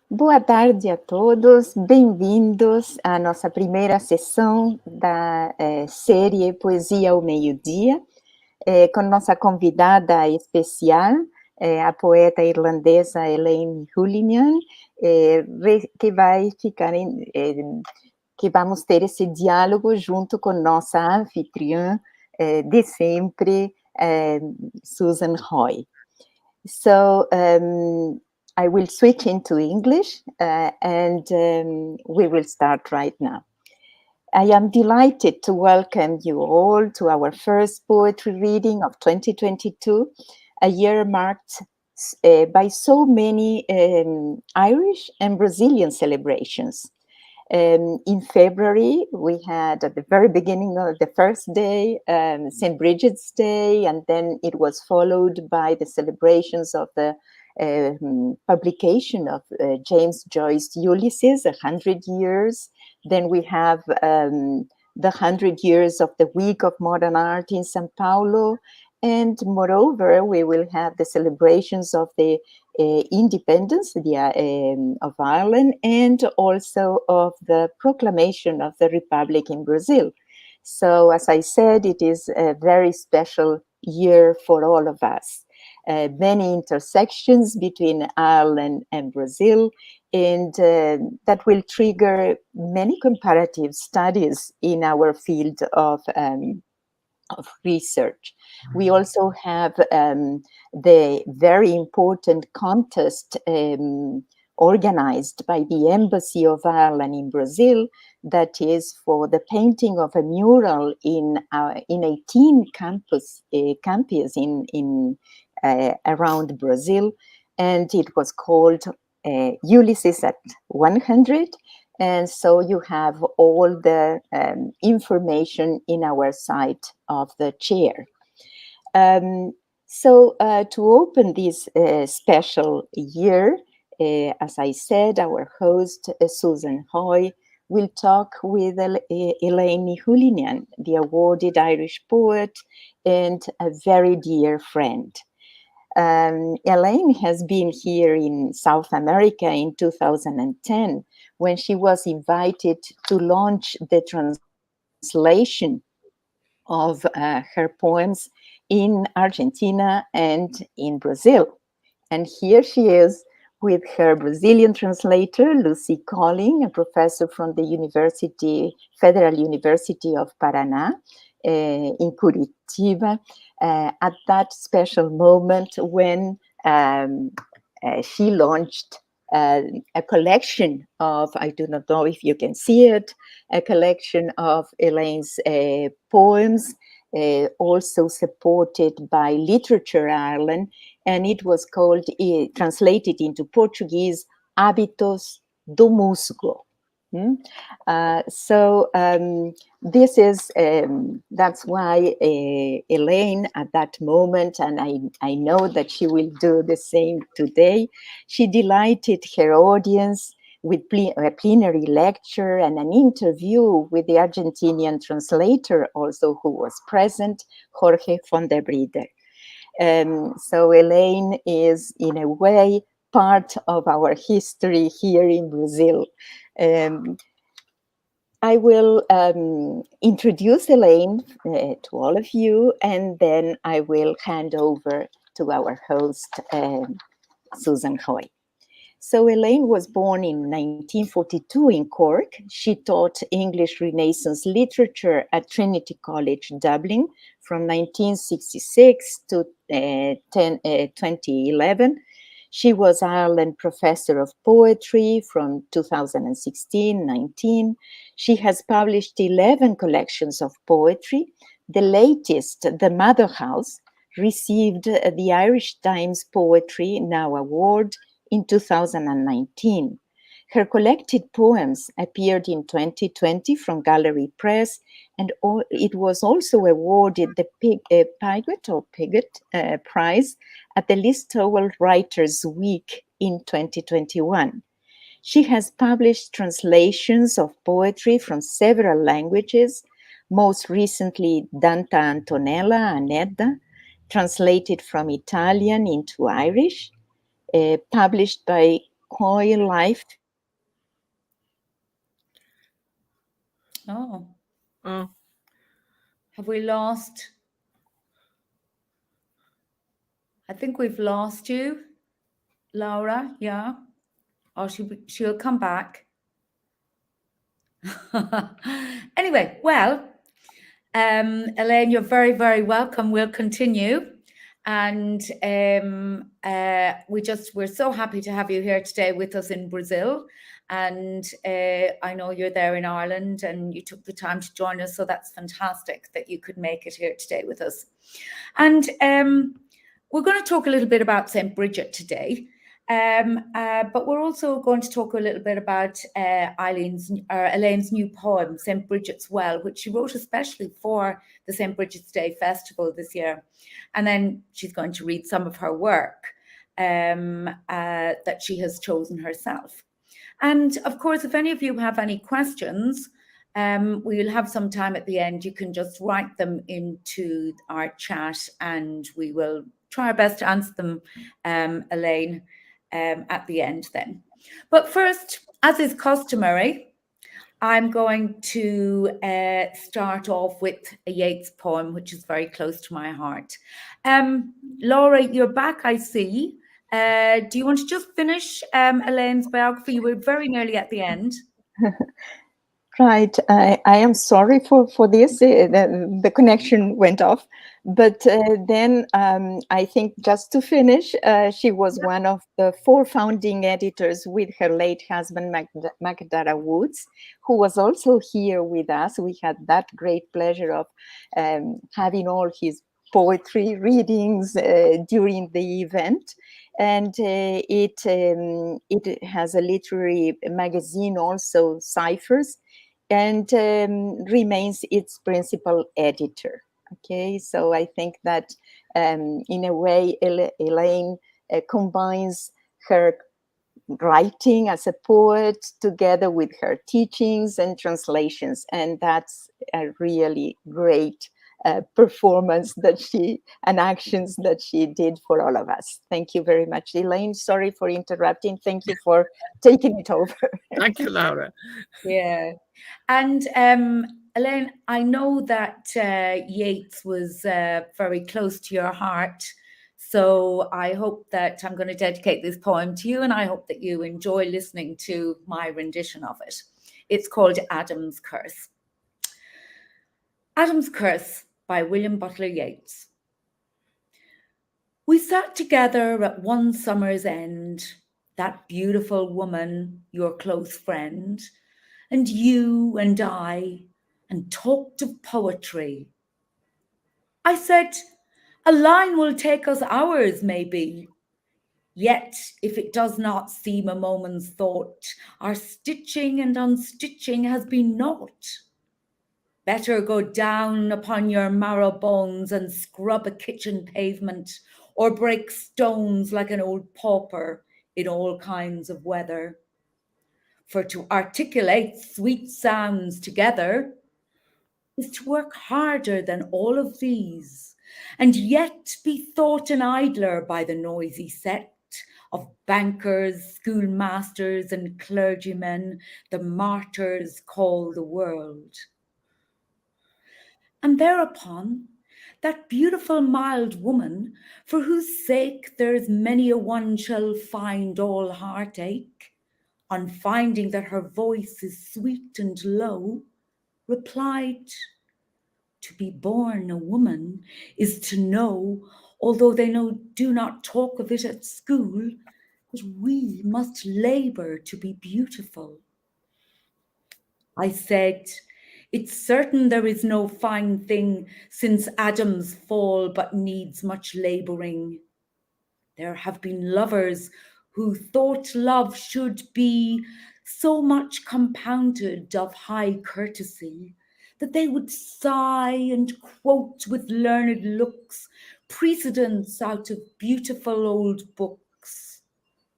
Boa tarde a todos, bem-vindos à nossa primeira sessão da série Poesia ao Meio Dia, com nossa convidada especial, a poeta irlandesa Eiléan Ní Chuilleanáin, que vai ficar que vamos ter esse diálogo junto com nossa anfitriã de sempre, Susan Hoy. So I will switch into English and we will start right now. I am delighted to welcome you all to our first poetry reading of 2022, a year marked by so many Irish and Brazilian celebrations. In February, we had at the very beginning of the first day, St. Bridget's Day, and then it was followed by the celebrations of the publication of James Joyce's Ulysses, 100 years. Then we have the 100 years of the Week of Modern Art in São Paulo. And moreover, we will have the celebrations of the independence of Ireland and also of the proclamation of the Republic in Brazil. So, as I said, it is a very special year for all of us. Many intersections between Ireland and Brazil, and that will trigger many comparative studies in our field of research. We also have the very important contest organized by the Embassy of Ireland in Brazil, that is for the painting of a mural in 18 campuses in around Brazil, and it was called Ulysses at 100. And so you have all the information in our site of the chair. So to open this special year, as I said, our host, Susan Hoy, will talk with Eiléan Ní Chuilleanáin, the awarded Irish poet and a very dear friend. Eiléan has been here in South America in 2010 when she was invited to launch the translation of her poems in Argentina and in Brazil. And here she is with her Brazilian translator, Lucy Colling, a professor from the Federal University of Paraná, in Curitiba, at that special moment when she launched a collection of, I do not know if you can see it, a collection of Eiléan's poems, also supported by Literature Ireland, and it was called, translated into Portuguese, Hábitos do Musgo. So this is, that's why Eiléan at that moment, and I know that she will do the same today, she delighted her audience with a plenary lecture and an interview with the Argentinian translator also who was present, Jorge von der Bride. So Eiléan is in a way part of our history here in Brazil. I will introduce Eiléan to all of you, and then I will hand over to our host, Susan Hoy. So Eiléan was born in 1942 in Cork. She taught English Renaissance literature at Trinity College, Dublin, from 1966 to 2011. She was Ireland Professor of Poetry from 2016-19. She has published 11 collections of poetry. The latest, The Mother House, received the Irish Times Poetry Now Award in 2019. Her collected poems appeared in 2020 from Gallery Press, and it was also awarded the Pigott Prize at the Listowel Writers' Week in 2021. She has published translations of poetry from several languages, most recently Danta Antonella Anedda, translated from Italian into Irish, published by Hoi life. Oh. Have we lost? I think we've lost you, Laura. Yeah. Or she'll come back. Anyway, well, Eiléan, you're very, very welcome. We'll continue. And we're so happy to have you here today with us in Brazil. And I know you're there in Ireland and you took the time to join us. So that's fantastic that you could make it here today with us. And we're going to talk a little bit about St. Bridget today. But we're also going to talk a little bit about Eiléan's new poem, St. Bridget's Well, which she wrote especially for the St. Bridget's Day Festival this year. And then she's going to read some of her work that she has chosen herself. And of course, if any of you have any questions, we will have some time at the end. You can just write them into our chat and we will try our best to answer them, Eiléan, at the end then. But first, as is customary, I'm going to start off with a Yeats poem, which is very close to my heart. Laura, you're back, I see. Do you want to just finish Eiléan's biography? You were very nearly at the end. Right. I am sorry for this. The connection went off. But then I think just to finish, she was one of the 4 founding editors with her late husband, Macdara Woods, who was also here with us. We had that great pleasure of having all his poetry readings during the event. And it has a literary magazine, also Ciphers, and remains its principal editor. Okay, so I think that in a way, Eiléan combines her writing as a poet together with her teachings and translations, and that's a really great performance that and actions that she did for all of us. Thank you very much, Eiléan. Sorry for interrupting. Thank you for taking it over. Thank you, Laura. Yeah. And Eiléan, I know that Yeats was very close to your heart. So I hope that I'm going to dedicate this poem to you, and I hope that you enjoy listening to my rendition of it. It's called Adam's Curse. Adam's Curse by William Butler Yeats. We sat together at one summer's end, that beautiful woman, your close friend, and you and I, and talked of poetry. I said, a line will take us hours, maybe. Yet, if it does not seem a moment's thought, our stitching and unstitching has been naught. Better go down upon your marrow bones and scrub a kitchen pavement, or break stones like an old pauper in all kinds of weather. For to articulate sweet sounds together is to work harder than all of these, and yet be thought an idler by the noisy set of bankers, schoolmasters, and clergymen the martyrs call the world. And thereupon, that beautiful mild woman, for whose sake there's many a one shall find all heartache, on finding that her voice is sweet and low, replied, to be born a woman is to know, although they do not talk of it at school, that we must labor to be beautiful. I said, it's certain there is no fine thing since Adam's fall but needs much laboring. There have been lovers who thought love should be so much compounded of high courtesy that they would sigh and quote with learned looks precedents out of beautiful old books.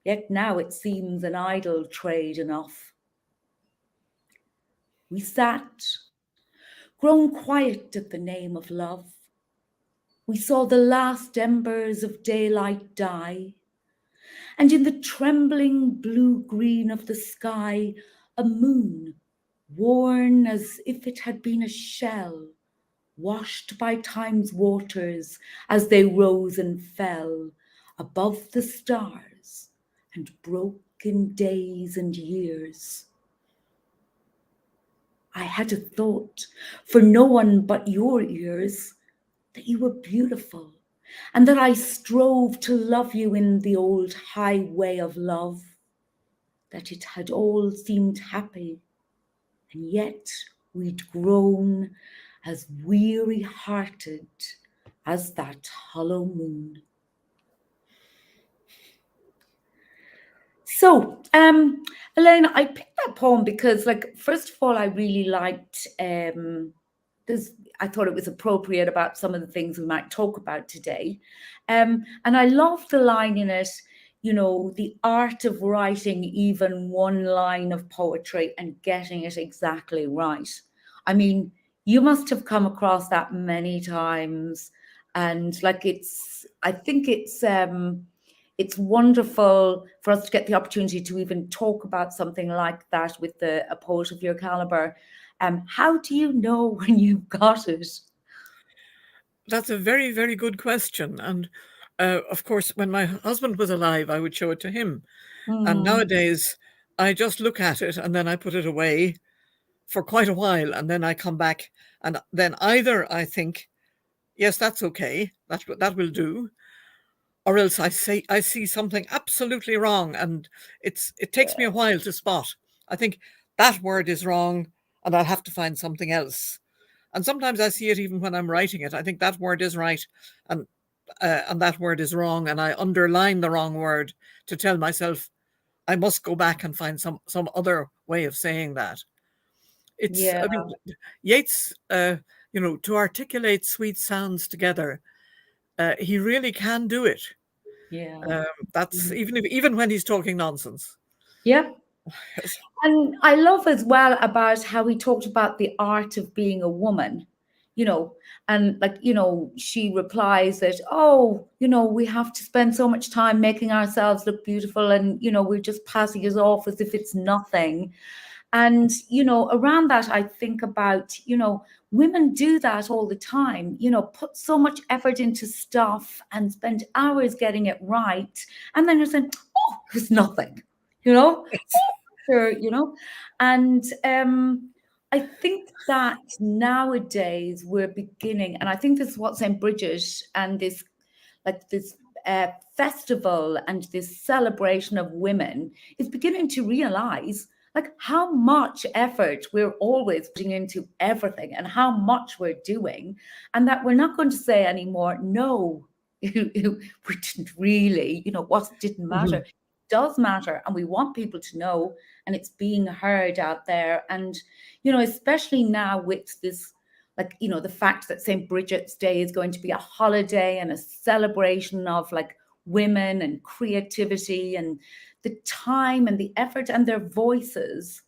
Yet now it seems an idle trade enough. We sat, grown quiet at the name of love. We saw the last embers of daylight die, And in the trembling blue-green of the sky, a moon, worn as if it had been a shell, washed by time's waters as they rose and fell above the stars and broke in days and years. I had a thought for no one but your ears, that you were beautiful, and that I strove to love you in the old highway of love, that it had all seemed happy, and yet we'd grown as weary-hearted as that hollow moon. So, Eiléan, I picked that poem because, like, first of all, I really liked this. I thought it was appropriate about some of the things we might talk about today. And I love the line in it, you know, the art of writing even one line of poetry and getting it exactly right. I mean, you must have come across that many times. And like, I think it's wonderful for us to get the opportunity to even talk about something like that with a poet of your caliber. How do you know when you've got it? That's a very, very good question. And of course, when my husband was alive, I would show it to him. And nowadays, I just look at it and then I put it away for quite a while. And then I come back and then either I think, yes, that's okay, that will do. Or else I see something absolutely wrong, and it takes me a while to spot. I think that word is wrong, and I'll have to find something else. And sometimes I see it even when I'm writing it. I think that word is right, and that word is wrong, and I underline the wrong word to tell myself I must go back and find some other way of saying that. It's, I mean, Yeats, to articulate sweet sounds together. He really can do it. Yeah. That's even when he's talking nonsense. Yeah. And I love as well about how he talked about the art of being a woman, you know, and like, you know, she replies that, oh, you know, we have to spend so much time making ourselves look beautiful, and, you know, we're just passing it off as if it's nothing. And, you know, around that, I think about, you know, women do that all the time, you know, put so much effort into stuff and spend hours getting it right. And then you're saying, oh, it's nothing, you know, sure, you know. And I think that nowadays we're beginning, and I think this is what St. Bridget and this, like this festival and this celebration of women is beginning to realize, like, how much effort we're always putting into everything and how much we're doing, and that we're not going to say anymore, no, we didn't really, you know, what didn't matter. It does matter, and we want people to know, and it's being heard out there. And, you know, especially now with this, like, you know, the fact that St. Bridget's Day is going to be a holiday and a celebration of like women and creativity and the time and the effort and their voices.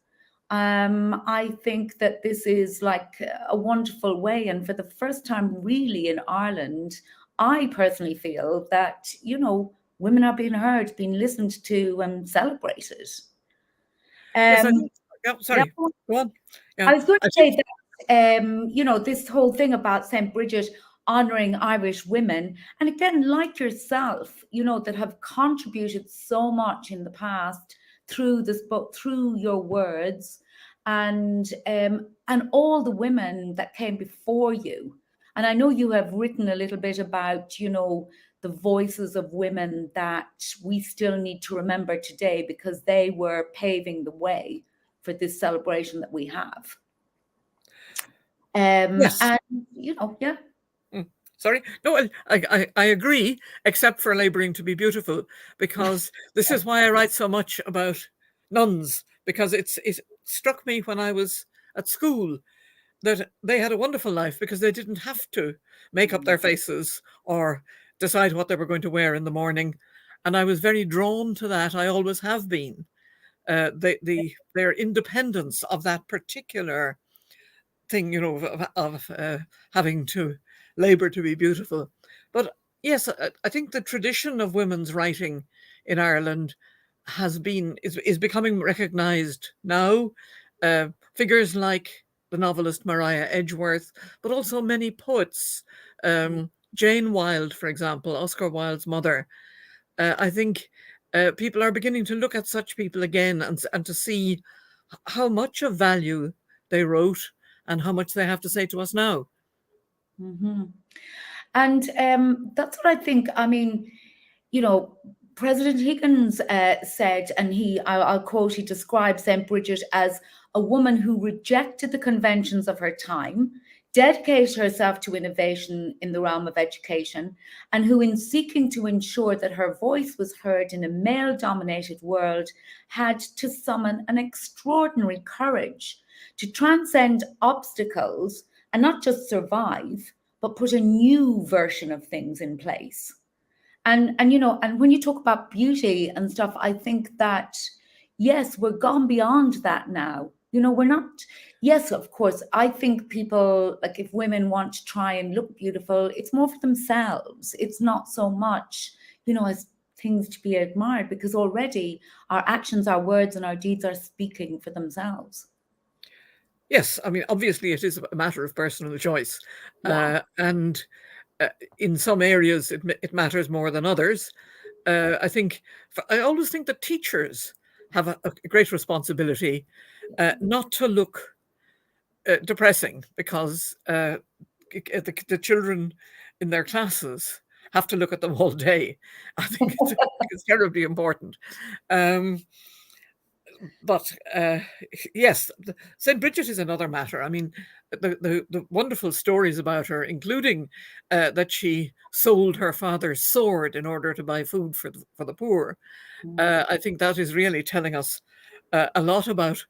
I think that this is like a wonderful way. And for the first time really in Ireland, I personally feel that, you know, women are being heard, being listened to and celebrated. Yes, I think, sorry, Yeah. go on. Yeah, I was going to say that, you know, this whole thing about St. Bridget honoring Irish women, and again, like yourself, you know, that have contributed so much in the past through this book, through your words, and all the women that came before you. And I know you have written a little bit about, you know, the voices of women that we still need to remember today because they were paving the way for this celebration that we have. Yes. And, you know, yeah. Sorry. No, I agree, except for laboring to be beautiful, because this is why I write so much about nuns, because it struck me when I was at school that they had a wonderful life because they didn't have to make up their faces or decide what they were going to wear in the morning. And I was very drawn to that. I always have been. Their independence of that particular thing, you know, of having to labor to be beautiful. But Yes, I think the tradition of women's writing in Ireland is becoming recognised now. Figures like the novelist Maria Edgeworth, but also many poets. Jane Wilde, for example, Oscar Wilde's mother. I think people are beginning to look at such people again and to see how much of value they wrote and how much they have to say to us now. Mm-hmm. And that's what I think. I mean, President Higgins said, and I'll quote, he describes St. Bridget as a woman who rejected the conventions of her time, dedicated herself to innovation in the realm of education, and who, in seeking to ensure that her voice was heard in a male-dominated world, had to summon an extraordinary courage to transcend obstacles and not just survive, but put a new version of things in place. And when you talk about beauty and stuff, I think that, yes, we're gone beyond that now. We're not, yes, of course, I think people, like, if women want to try and look beautiful, it's more for themselves. It's not so much, as things to be admired, because already our actions, our words, and our deeds are speaking for themselves. Yes, I mean, obviously it is a matter of personal choice. Yeah. And in some areas it matters more than others. I always think that teachers have a great responsibility not to look depressing, because the children in their classes have to look at them all day. I think it's terribly important. But yes, St. Bridget is another matter. I mean, the wonderful stories about her, including that she sold her father's sword in order to buy food for the poor. I think that is really telling us a lot about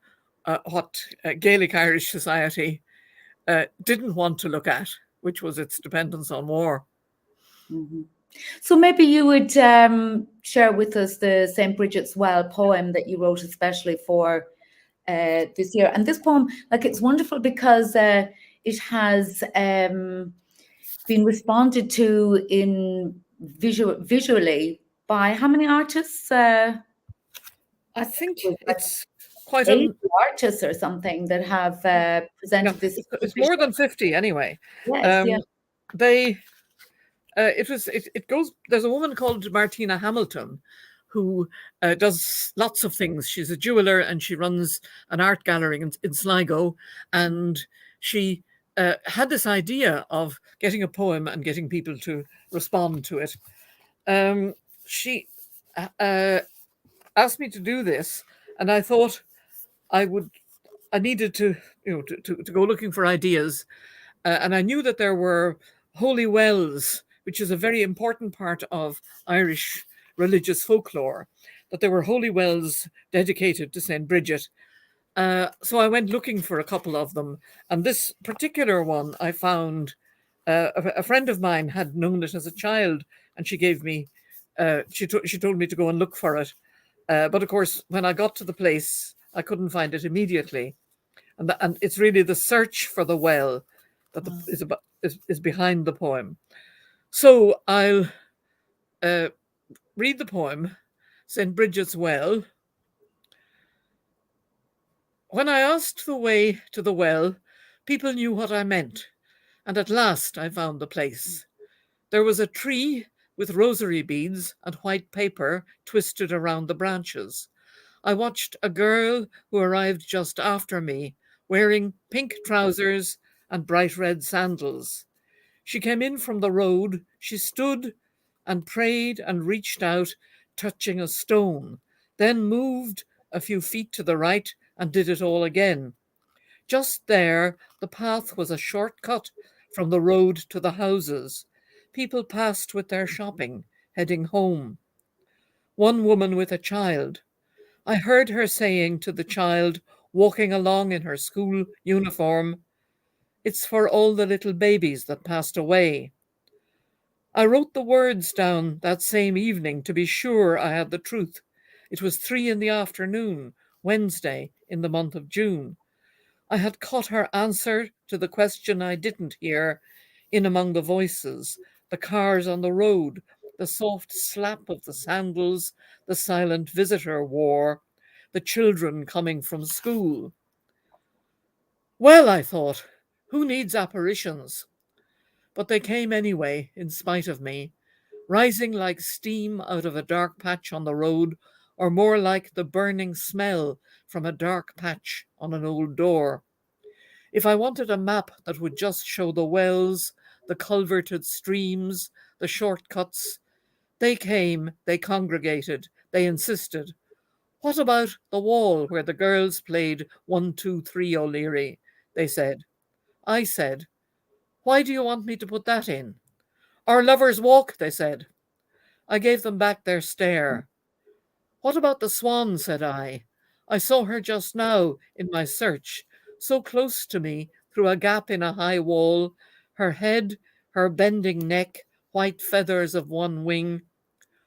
what Gaelic Irish society didn't want to look at, which was its dependence on war. Mm-hmm. So maybe you would share with us the St. Bridget's Well poem that you wrote especially for this year. And this poem, like, it's wonderful because it has been responded to in visually by how many artists? I think it's quite 80 artists or something that have presented this. It's more than 50 anyway. Yes, yeah. It goes. There's a woman called Martina Hamilton who does lots of things. She's a jeweler and she runs an art gallery in Sligo, and she had this idea of getting a poem and getting people to respond to it. She asked me to do this, and I thought I needed to go looking for ideas, and I knew that there were holy wells, which is a very important part of Irish religious folklore, that there were holy wells dedicated to St. Bridget. So I went looking for a couple of them, and this particular one I found. A friend of mine had known it as a child, and she gave me. She told me to go and look for it, but of course, when I got to the place, I couldn't find it immediately, and it's really the search for the well that is behind the poem. So I'll read the poem, St. Bridget's Well. When I asked the way to the well, people knew what I meant, and at last I found the place. There was a tree with rosary beads and white paper twisted around the branches. I watched a girl who arrived just after me, wearing pink trousers and bright red sandals. She came in from the road, she stood and prayed and reached out, touching a stone, then moved a few feet to the right and did it all again. Just there, the path was a shortcut from the road to the houses. People passed with their shopping, heading home. One woman with a child. I heard her saying to the child, walking along in her school uniform, "It's for all the little babies that passed away." I wrote the words down that same evening to be sure I had the truth. It was 3 p.m, Wednesday in the month of June. I had caught her answer to the question I didn't hear in among the voices, the cars on the road, the soft slap of the sandals the silent visitor wore, the children coming from school. Well, I thought, who needs apparitions? But they came anyway, in spite of me, rising like steam out of a dark patch on the road, or more like the burning smell from a dark patch on an old door. If I wanted a map that would just show the wells, the culverted streams, the shortcuts, they came, they congregated, they insisted. What about the wall where the girls played 1, 2, 3 O'Leary? They said. I said, why do you want me to put that in? Our lovers' walk, they said. I gave them back their stare. What about the swan, said I. I saw her just now in my search, so close to me through a gap in a high wall, her head, her bending neck, white feathers of one wing.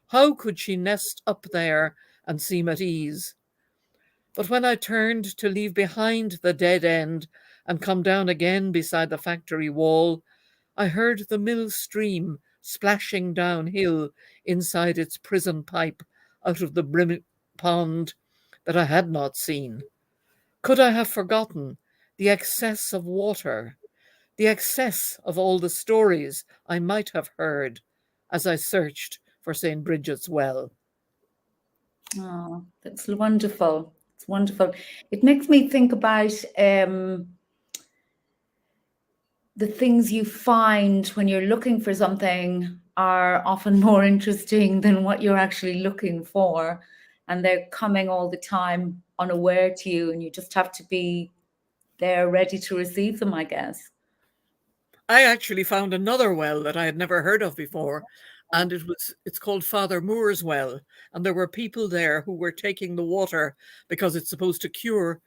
How could she nest up there and seem at ease? But when I turned to leave behind the dead end and come down again beside the factory wall, I heard the mill stream splashing downhill inside its prison pipe out of the brimming pond that I had not seen. Could I have forgotten the excess of water, the excess of all the stories I might have heard as I searched for St. Bridget's Well? Oh, that's wonderful. It's wonderful. It makes me think about the things you find when you're looking for something are often more interesting than what you're actually looking for. And they're coming all the time unaware to you, and you just have to be there ready to receive them, I guess. I actually found another well that I had never heard of before, and it's called Father Moore's Well, and there were people there who were taking the water because it's supposed to cure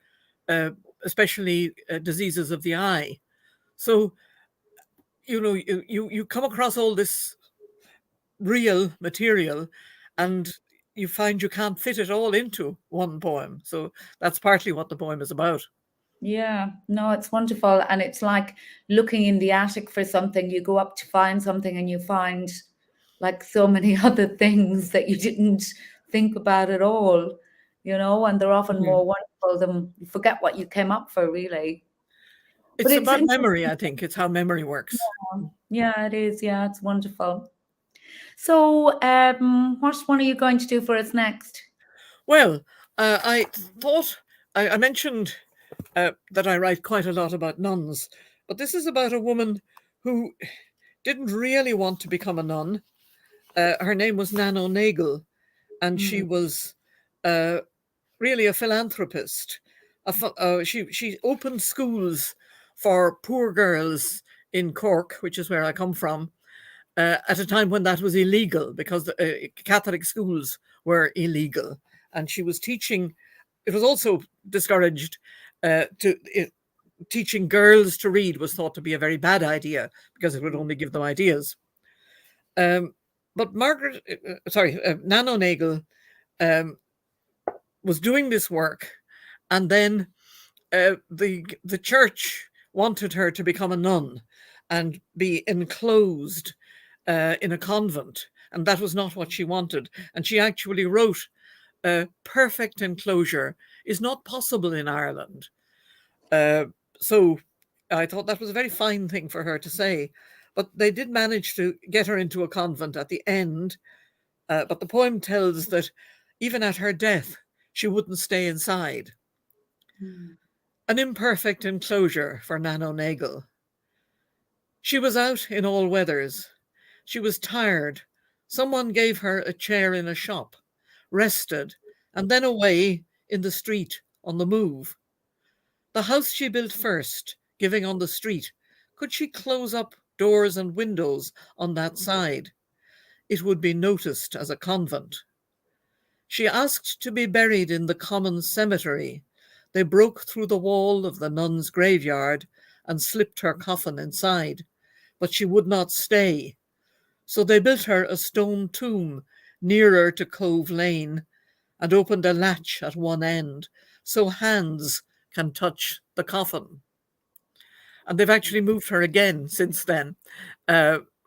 especially diseases of the eye. So, you know, you come across all this real material and you find you can't fit it all into one poem. So that's partly what the poem is about. Yeah, no, it's wonderful. And it's like looking in the attic for something. You go up to find something and you find like so many other things that you didn't think about at all, and they're often more wonderful than you forget what you came up for, really. It's about memory, I think. It's how memory works. Yeah, it is. Yeah, it's wonderful. So what one are you going to do for us next? Well, I thought I mentioned that I write quite a lot about nuns, but this is about a woman who didn't really want to become a nun. Her name was Nan O'Neill, and she was really a philanthropist. She opened schools for poor girls in Cork, which is where I come from, at a time when that was illegal because the Catholic schools were illegal. And she was teaching, it was also discouraged teaching girls to read was thought to be a very bad idea because it would only give them ideas. But Nan O'Neill was doing this work, and then the church wanted her to become a nun and be enclosed in a convent, and that was not what she wanted. And she actually wrote, perfect enclosure is not possible in Ireland. So I thought that was a very fine thing for her to say. But they did manage to get her into a convent at the end. But the poem tells that even at her death, she wouldn't stay inside. An imperfect enclosure for Nan O'Neill. She was out in all weathers. She was tired. Someone gave her a chair in a shop, rested, and then away in the street on the move. The house she built first, giving on the street, could she close up doors and windows on that side? It would be noticed as a convent. She asked to be buried in the common cemetery. They broke through the wall of the nuns' graveyard and slipped her coffin inside, but she would not stay. So they built her a stone tomb nearer to Cove Lane and opened a latch at one end so hands can touch the coffin. And they've actually moved her again since then.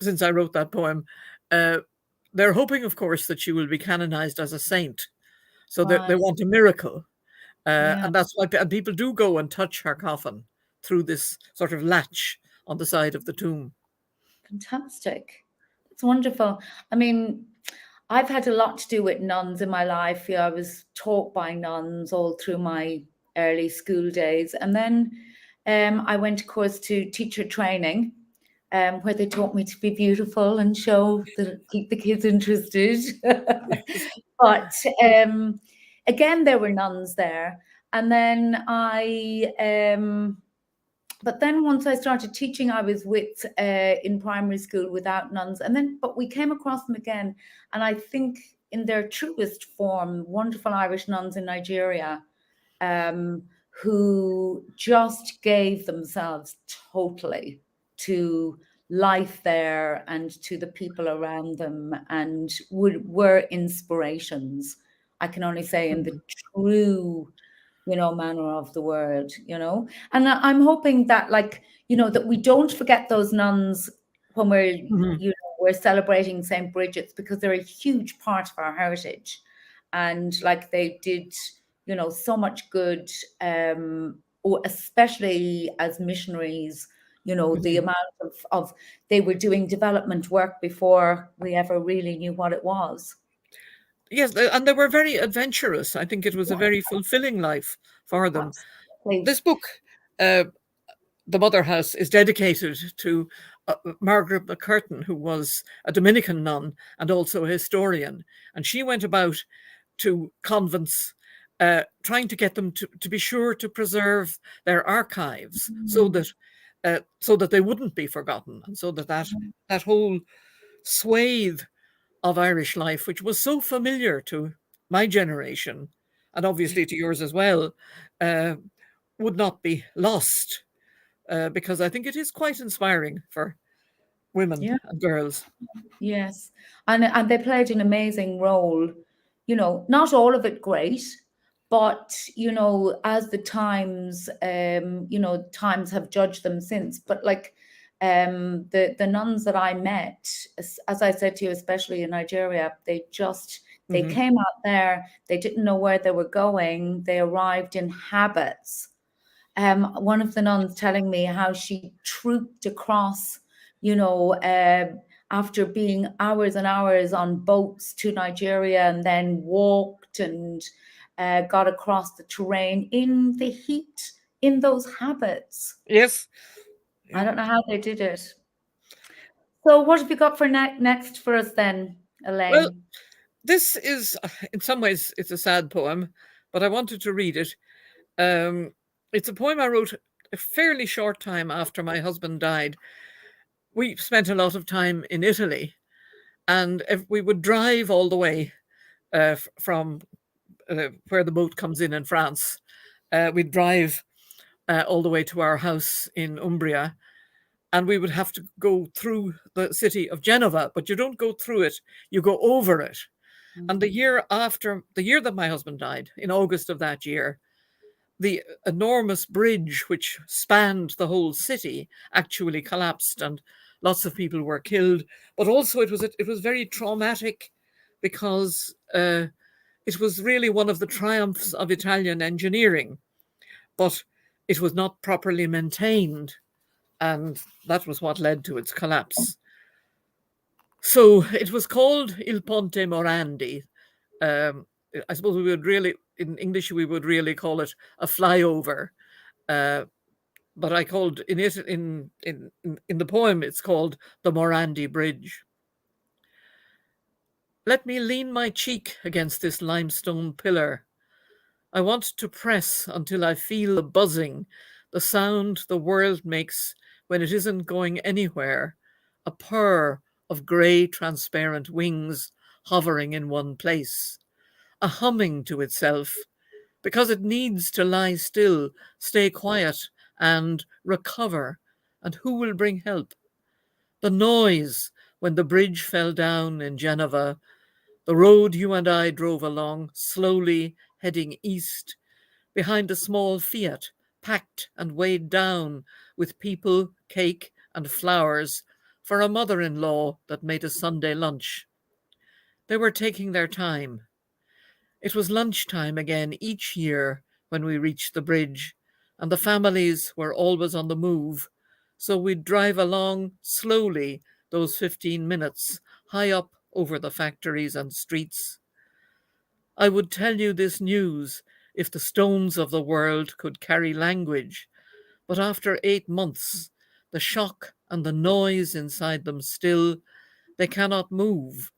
since I wrote that poem, they're hoping, of course, that she will be canonized as a saint. So they want a miracle. And that's why people do go and touch her coffin through this sort of latch on the side of the tomb. Fantastic. It's wonderful. I mean, I've had a lot to do with nuns in my life. I was taught by nuns all through my early school days. And then I went, of course, to teacher training, where they taught me to be beautiful and keep the kids interested. But again, there were nuns there. And then but then once I started teaching, I was in primary school without nuns. But we came across them again. And I think in their truest form, wonderful Irish nuns in Nigeria, who just gave themselves totally to life there and to the people around them, and were inspirations, I can only say, in the true manner of the word, and I'm hoping that, that we don't forget those nuns when we're celebrating St. Bridget's, because they're a huge part of our heritage, and they did so much good, especially as missionaries. The amount of they were doing development work before we ever really knew what it was. Yes, and they were very adventurous. I think it was a very fulfilling life for them. Absolutely. This book, The Mother House, is dedicated to Margaret McCurtain, who was a Dominican nun and also a historian. And she went about to convents trying to get them to be sure to preserve their archives, so that they wouldn't be forgotten, and so that whole swathe of Irish life, which was so familiar to my generation, and obviously to yours as well, would not be lost, because I think it is quite inspiring for women and girls. Yes, and they played an amazing role. Not all of it great, but as the times, times have judged them since. But the nuns that I met, as I said to you, especially in Nigeria, they came out there, they didn't know where they were going, they arrived in habits. One of the nuns telling me how she trooped across, after being hours and hours on boats to Nigeria, and then walked and got across the terrain in the heat, in those habits. Yes. I don't know how they did it. So what have you got for next for us then, Eiléan? Well, this is, in some ways, it's a sad poem, but I wanted to read it. It's a poem I wrote a fairly short time after my husband died. We spent a lot of time in Italy, and we would drive all the way from where the boat comes in France. We'd drive all the way to our house in Umbria, and we would have to go through the city of Genova, but you don't go through it, you go over it. And the year that my husband died, in August of that year, the enormous bridge which spanned the whole city actually collapsed, and lots of people were killed. But also it was very traumatic, because it was really one of the triumphs of Italian engineering, but it was not properly maintained, and that was what led to its collapse. So it was called Il Ponte Morandi. I suppose we would really, in English, we would really call it a flyover. But I called in the poem, it's called the Morandi Bridge. Let me lean my cheek against this limestone pillar. I want to press until I feel the buzzing, the sound the world makes when it isn't going anywhere, a purr of grey transparent wings hovering in one place, a humming to itself, because it needs to lie still, stay quiet, and recover. And who will bring help? The noise when the bridge fell down in Genova, the road you and I drove along, slowly heading east, behind a small Fiat, packed and weighed down with people, cake, and flowers, for a mother-in-law that made a Sunday lunch. They were taking their time. It was lunchtime again each year when we reached the bridge, and the families were always on the move, so we'd drive along slowly those 15 minutes, high up over the factories and streets. I would tell you this news if the stones of the world could carry language, but after 8 months, the shock and the noise inside them still, they cannot move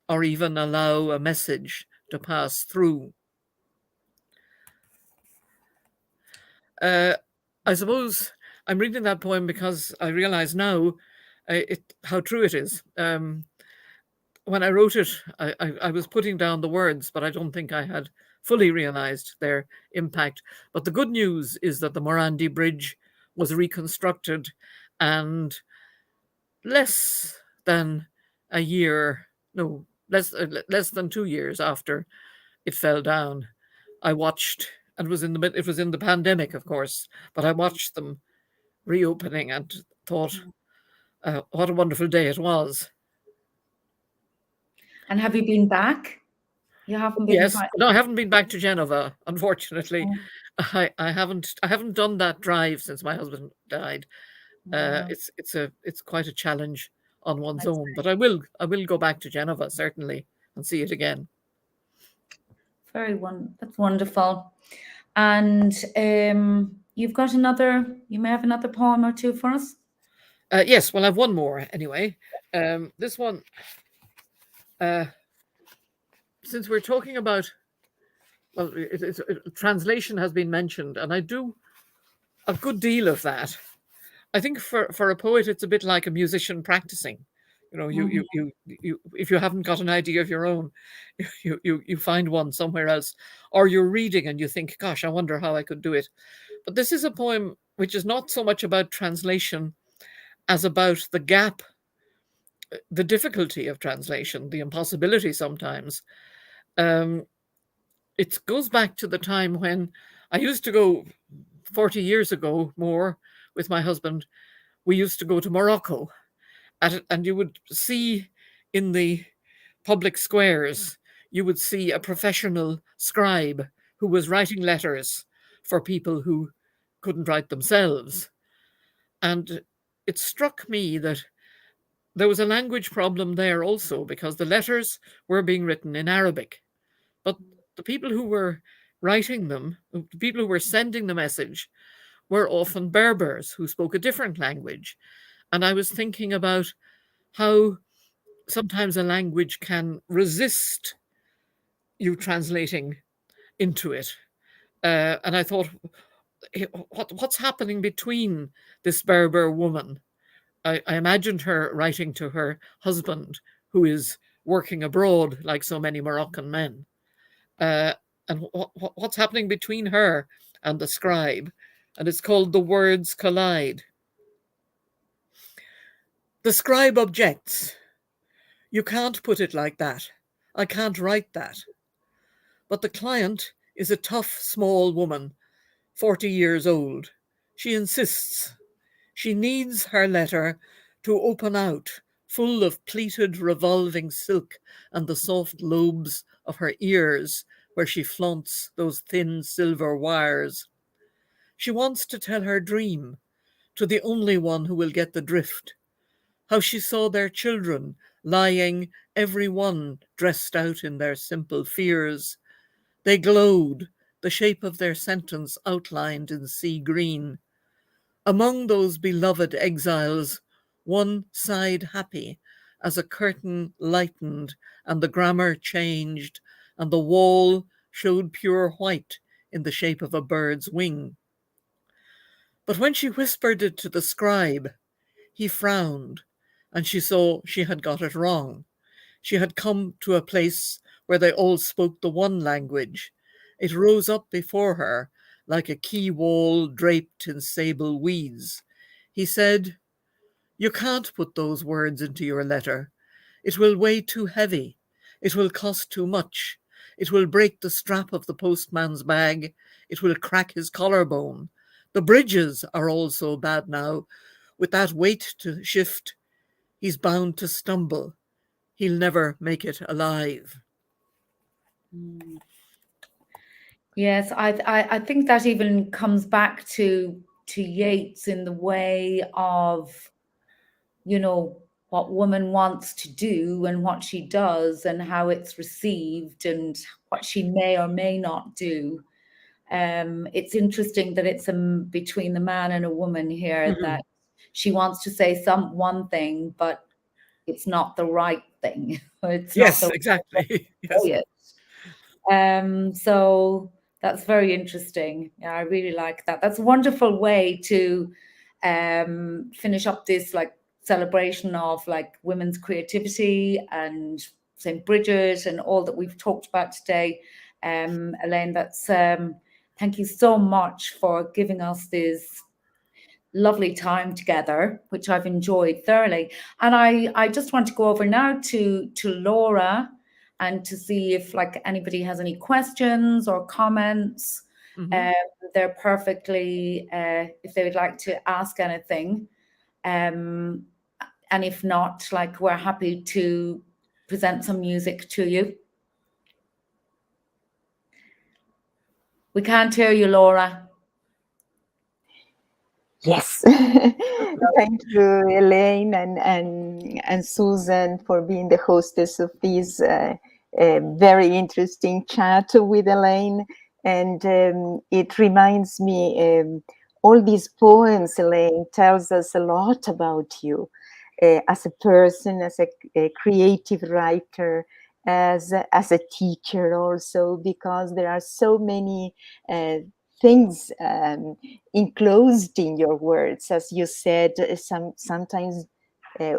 or even allow a message to pass through. I suppose I'm reading that poem because I realize now how true it is. When I wrote it, I was putting down the words, but I don't think I had fully realized their impact. But the good news is that the Morandi Bridge was reconstructed, and less than 2 years after it fell down, I watched, and it was in the pandemic, of course, but I watched them reopening and thought, what a wonderful day it was. And have you been back? You haven't been Yes, back? no, I haven't been back to Genova, unfortunately. I haven't done that drive since my husband died. It's quite a challenge on one's own, but I will go back to Genova certainly and see it again. That's wonderful. And you may have another poem or two for us? Yes, well, I've one more anyway. This one, since we're talking about, well, translation has been mentioned, and I do a good deal of that. I think for a poet, it's a bit like a musician practicing. You know, you if you haven't got an idea of your own, you find one somewhere else, or you're reading and you think, gosh, I wonder how I could do it. But this is a poem which is not so much about translation as about the gap, the difficulty of translation, the impossibility sometimes. It goes back to the time when I used to go 40 years ago more with my husband. We used to go to Morocco, and you would see in the public squares, you would see a professional scribe who was writing letters for people who couldn't write themselves. And it struck me that there was a language problem there also, because the letters were being written in Arabic. But the people who were writing them, the people who were sending the message, were often Berbers who spoke a different language. And I was thinking about how sometimes a language can resist you translating into it. And I thought, what's happening between this Berber woman? I imagined her writing to her husband, who is working abroad like so many Moroccan men. And what's happening between her and the scribe? And it's called The Words Collide. The scribe objects. You can't put it like that. I can't write that. But the client is a tough, small woman, 40 years old. She insists. She needs her letter to open out, full of pleated, revolving silk and the soft lobes of her ears, where she flaunts those thin silver wires. She wants to tell her dream to the only one who will get the drift. How she saw their children lying, every one dressed out in their simple fears. They glowed, the shape of their sentence outlined in sea green. Among those beloved exiles, one sighed happy as a curtain lightened and the grammar changed and the wall showed pure white in the shape of a bird's wing. But when she whispered it to the scribe, he frowned, and she saw she had got it wrong. She had come to a place where they all spoke the one language. It rose up before her like a quay wall draped in sable weeds. He said, "You can't put those words into your letter. It will weigh too heavy. It will cost too much. It will break the strap of the postman's bag. It will crack his collarbone. The bridges are all so bad now. With that weight to shift, he's bound to stumble. He'll never make it alive. Yes, I think that even comes back to Yeats in the way of, you know, what woman wants to do and what she does and how it's received and what she may or may not do. It's interesting that it's between the man and a woman here, that she wants to say one thing, but it's not the right thing. It's not Yes, the exactly. right Yes. way to say it. So that's very interesting. Yeah, I really like that. That's a wonderful way to finish up this like celebration of like women's creativity and St. Bridget and all that we've talked about today. Eiléan, that's thank you so much for giving us this lovely time together, which I've enjoyed thoroughly. And I just want to go over now to Laura and to see if like anybody has any questions or comments. They're perfectly if they would like to ask anything. And if not, like we're happy to present some music to you. We can't hear you, Laura. Yes. Thank you, Eiléan and Susan, for being the hostess of this very interesting chat with Eiléan. And it reminds me, all these poems, Eiléan, tells us a lot about you as a person, as a creative writer, as a teacher also, because there are so many things enclosed in your words. As you said, sometimes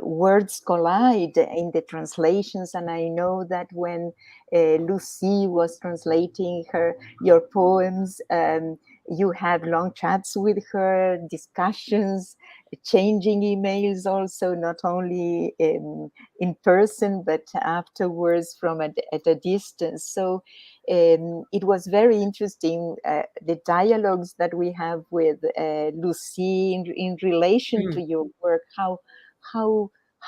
words collide in the translations, and I know that when Lucy was translating your poems, you had long chats with her, discussions, changing emails also, not only in person, but afterwards at a distance. So it was very interesting, the dialogues that we have with Lucy in relation to your work, how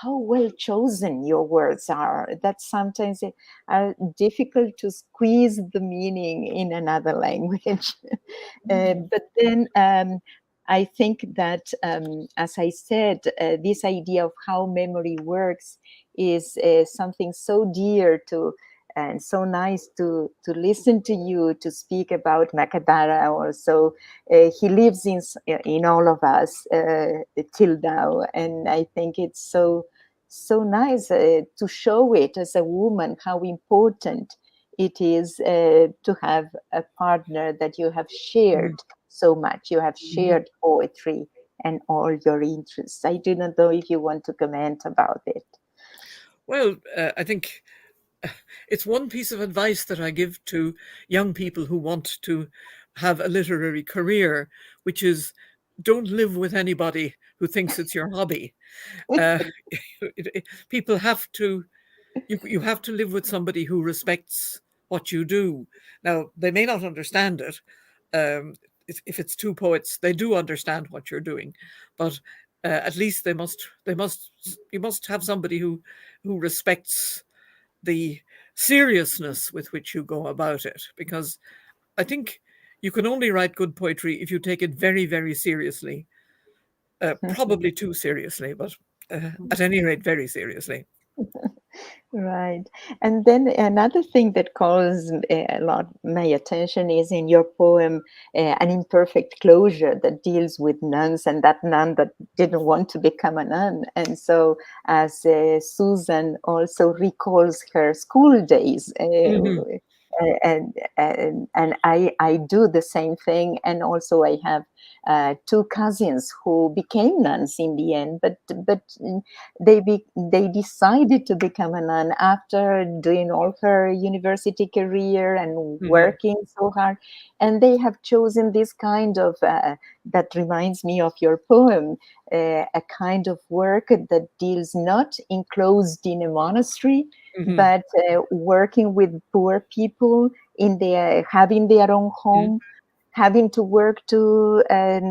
well chosen your words are, that sometimes are difficult to squeeze the meaning in another language. But then I think that, as I said, this idea of how memory works is something so dear to, and so nice to listen to you to speak about Macadara also. He lives in all of us till now, and I think it's so nice to show it as a woman, how important it is to have a partner that you have shared so much. You have shared poetry and all your interests. I do not know if you want to comment about it. Well, I think it's one piece of advice that I give to young people who want to have a literary career, which is don't live with anybody who thinks it's your hobby. People have to, you have to live with somebody who respects what you do. Now, they may not understand it. If it's two poets, they do understand what you're doing, but at least you must have somebody who respects the seriousness with which you go about it, because I think you can only write good poetry if you take it very, very seriously. Probably too seriously, but at any rate, very seriously. Right. And then another thing that calls a lot my attention is in your poem, An Imperfect Closure, that deals with nuns and that nun that didn't want to become a nun. And so as Susan also recalls her school days, and I do the same thing. And also I have two cousins who became nuns in the end, but they decided to become a nun after doing all her university career and working so hard, and they have chosen this kind of that reminds me of your poem, a kind of work that deals not enclosed in a monastery, but working with poor people in having their own home. having to work to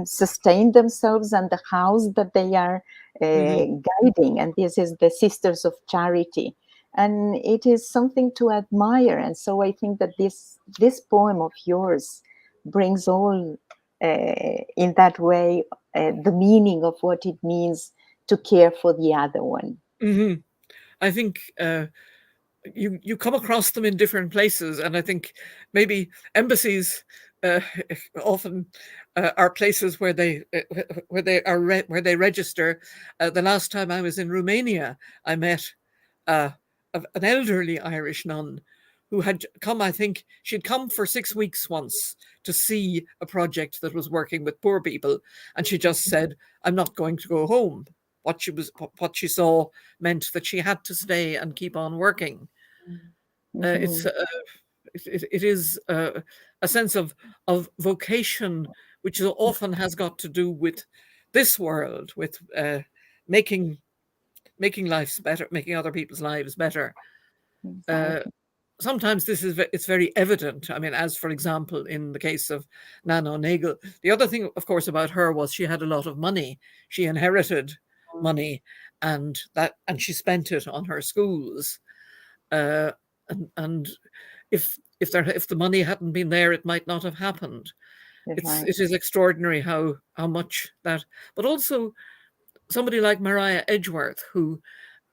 sustain themselves and the house that they are guiding. And this is the Sisters of Charity. And it is something to admire. And so I think that this poem of yours brings all in that way the meaning of what it means to care for the other one. I think you come across them in different places, and I think maybe embassies often are places where they register. The last time I was in Romania, I met an elderly Irish nun who had come. I think she'd come for 6 weeks once to see a project that was working with poor people, and she just said, "I'm not going to go home." What she saw meant that she had to stay and keep on working. It is a sense of vocation, which often has got to do with this world, with making lives better, making other people's lives better. Exactly. Sometimes it's very evident. I mean, as for example, in the case of Nan O'Neill. The other thing, of course, about her was she had a lot of money. She inherited money, and she spent it on her schools. And if the money hadn't been there, it might not have happened. Right. It is extraordinary how much that. But also somebody like Maria Edgeworth, who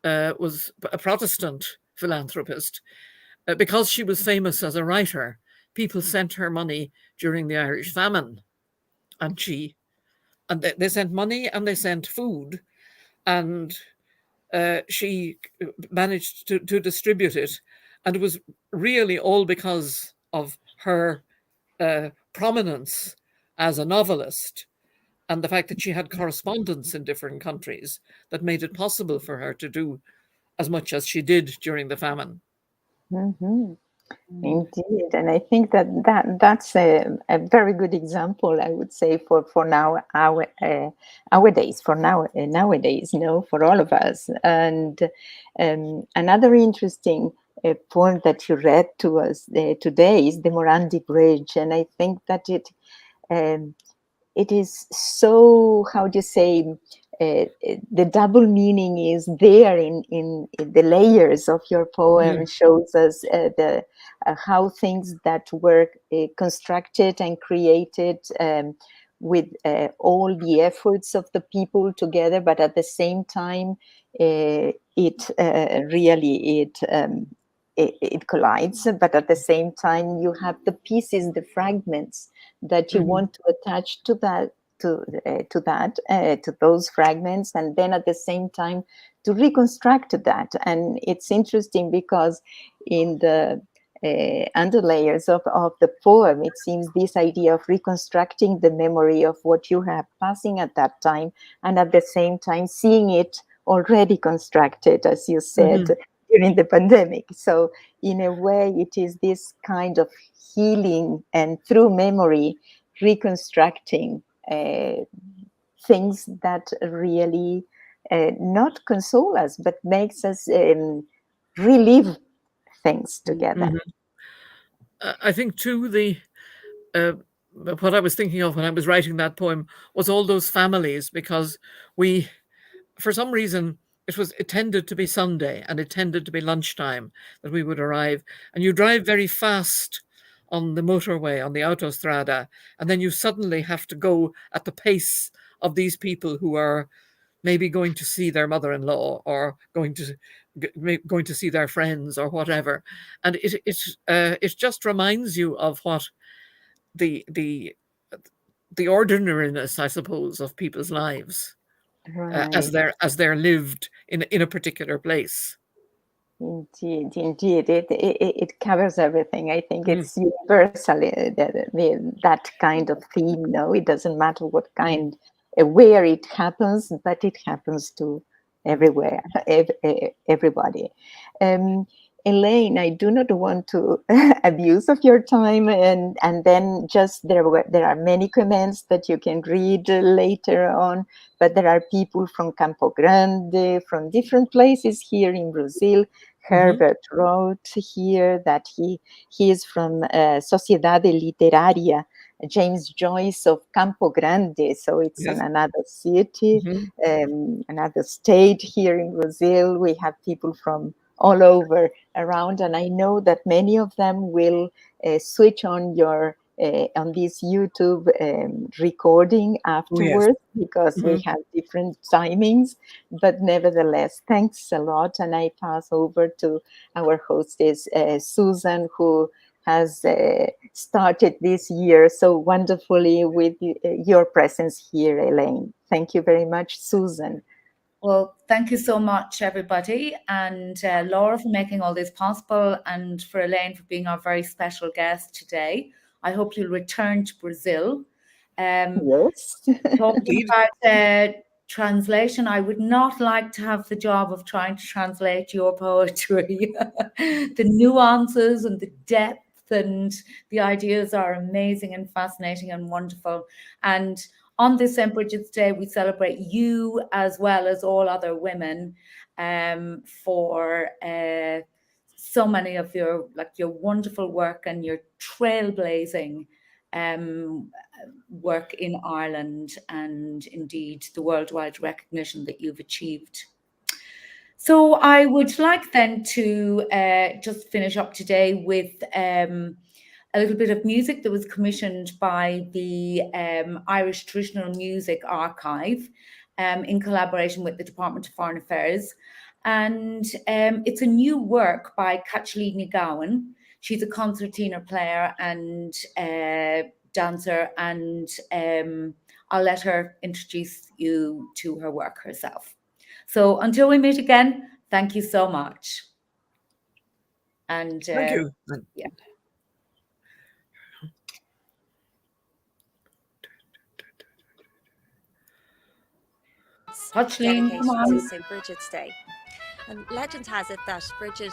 was a Protestant philanthropist, because she was famous as a writer, people sent her money during the Irish famine, and they sent money and they sent food, and she managed to distribute it, and it was really all because of her prominence as a novelist and the fact that she had correspondence in different countries that made it possible for her to do as much as she did during the famine. Indeed, and I think that's a very good example, I would say, for now nowadays, nowadays, for all of us. And another interesting poem that you read to us today is the Morandi Bridge, and I think that it is so, how do you say, the double meaning is there in the layers of your poem. Shows us how things that were constructed and created with all the efforts of the people together, but at the same time it collides, but at the same time you have the pieces, the fragments that you want to attach to that, to those fragments, and then at the same time to reconstruct that. And it's interesting because in the underlayers of the poem, it seems this idea of reconstructing the memory of what you have passing at that time, and at the same time seeing it already constructed, as you said, during the pandemic. So in a way, it is this kind of healing and through memory reconstructing things that really not console us, but makes us relive things together. I think too, what I was thinking of when I was writing that poem was all those families, because for some reason, it tended to be Sunday and it tended to be lunchtime that we would arrive, and you drive very fast on the motorway, on the autostrada, and then you suddenly have to go at the pace of these people who are maybe going to see their mother-in-law or going to see their friends or whatever, and it just reminds you of what the ordinariness, I suppose, of people's lives. Right. as they're lived in a particular place. Indeed, it covers everything. I think it's universal, that kind of theme. No, it doesn't matter what kind, where it happens, but it happens to everywhere, everybody. Elaine, I do not want to abuse of your time, and then just there are many comments that you can read later on, but there are people from Campo Grande, from different places here in Brazil. Herbert wrote here that he is from Sociedade Literária James Joyce of Campo Grande, so it's Yes. in another city, another state here in Brazil. We have people from all over around, and I know that many of them will switch on your on this YouTube recording afterwards, because we have different timings. But nevertheless, thanks a lot, and I pass over to our hostess Susan, who has started this year so wonderfully with your presence here, Eiléan. Thank you very much, Susan. Well, thank you so much, everybody, and Laura for making all this possible, and for Eiléan for being our very special guest today. I hope you'll return to Brazil. Yes. Talking about translation, I would not like to have the job of trying to translate your poetry. The nuances and the depth and the ideas are amazing and fascinating and wonderful. And on this St. Bridget's Day, we celebrate you as well as all other women for so many of your wonderful work and your trailblazing work in Ireland, and indeed the worldwide recognition that you've achieved. So I would like then to just finish up today with a little bit of music that was commissioned by the Irish Traditional Music Archive in collaboration with the Department of Foreign Affairs. And it's a new work by Caitlín Ní Chuilleanáin. She's a concertina player and dancer, and I'll let her introduce you to her work herself. So until we meet again, thank you so much. And thank you. Yeah. Dedication to St. Bridget's Day. And legend has it that Bridget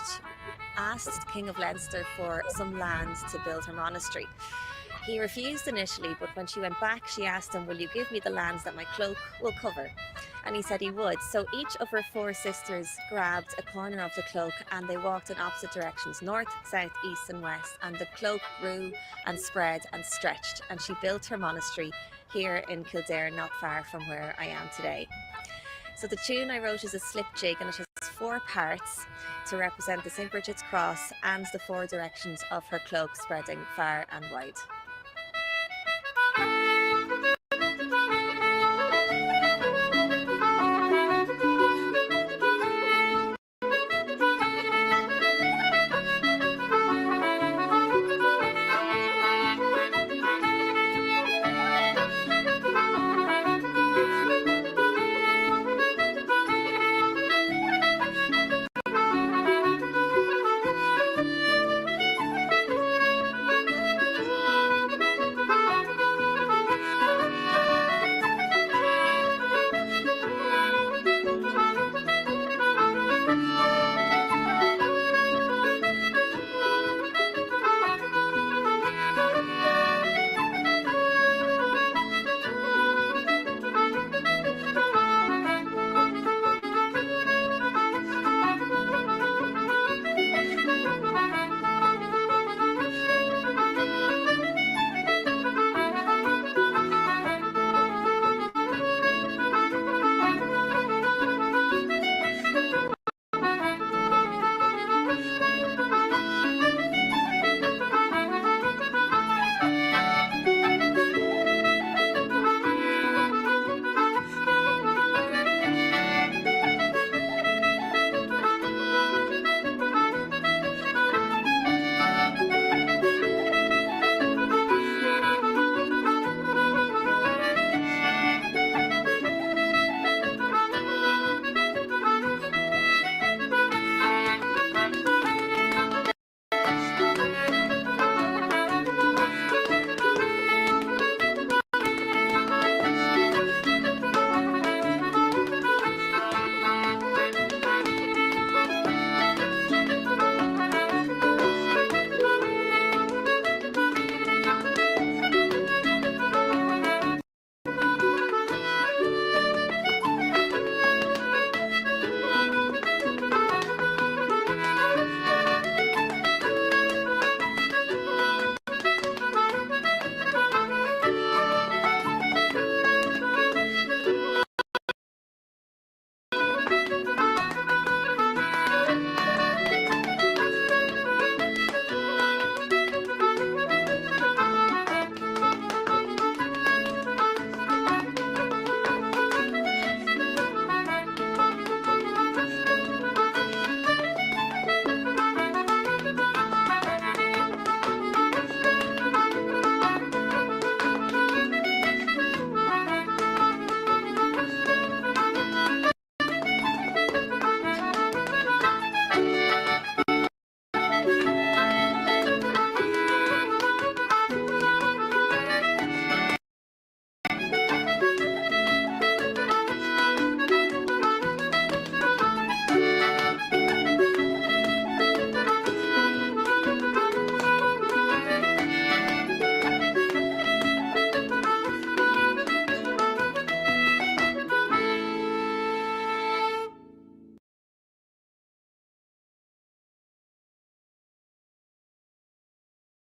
asked King of Leinster for some land to build her monastery. He refused initially, but when she went back, she asked him, "Will you give me the lands that my cloak will cover?" And he said he would. So each of her 4 sisters grabbed a corner of the cloak and they walked in opposite directions, north, south, east and west. And the cloak grew and spread and stretched. And she built her monastery here in Kildare, not far from where I am today. So the tune I wrote is a slip jig, and it has 4 parts to represent the St. Bridget's cross and the 4 directions of her cloak spreading far and wide.